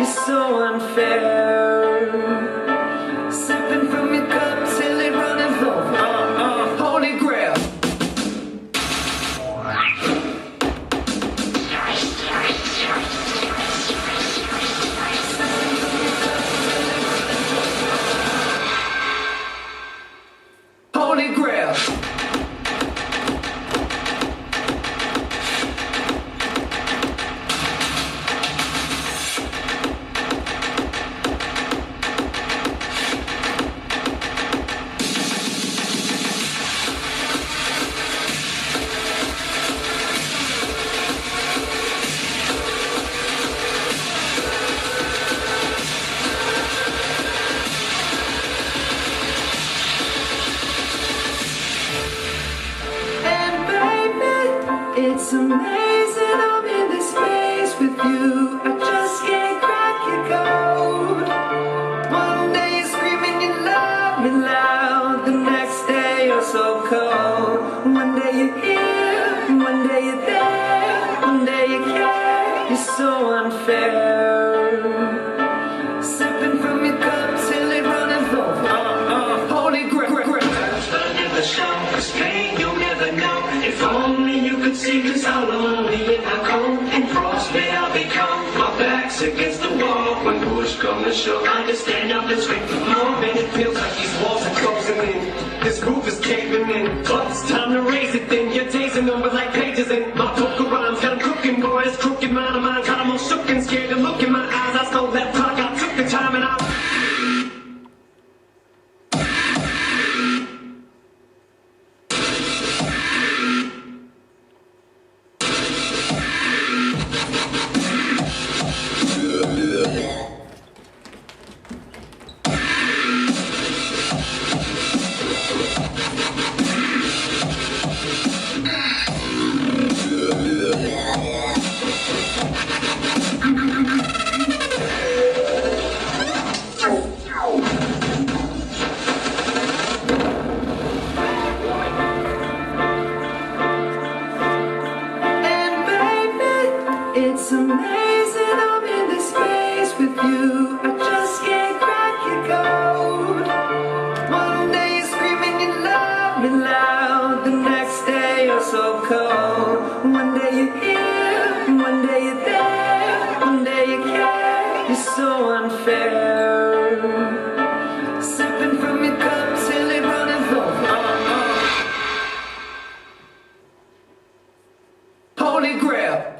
so unfair. Sipping from your cup till it runneth over. Holy grail. Holy grail. It's amazing I'm in this space with you. I just can't crack your code. One day you're screaming you love me loud, the next day you're so cold. One day you're here, one day you're there, one day you care. You're so unfair. Sipping from your cup till it runneth over. Holy grail. Under the show, 'cause pain you'll never know. If only you could see just how lonely and how cold and frostbit I'll become. My back's against the wall when push comes to shove. I just stand up and scream for more, and it feels like these walls are closing in. This groove is caving in. But it's time to raise it then. Your days are numbered like pages in my poker rhymes. Got 'em cooking, boy, this crooked mind of mine. Got 'em all shook and scared to look in my eyes. I stole that talk, I took the time and I It's amazing I'm in this space with you. I just can't crack your code. One day you're screaming you love me loud, the next day you're so cold. One day you're here, one day you're there, one day you care. You're so unfair. Sipping from your cup till it runneth over. Holy grail.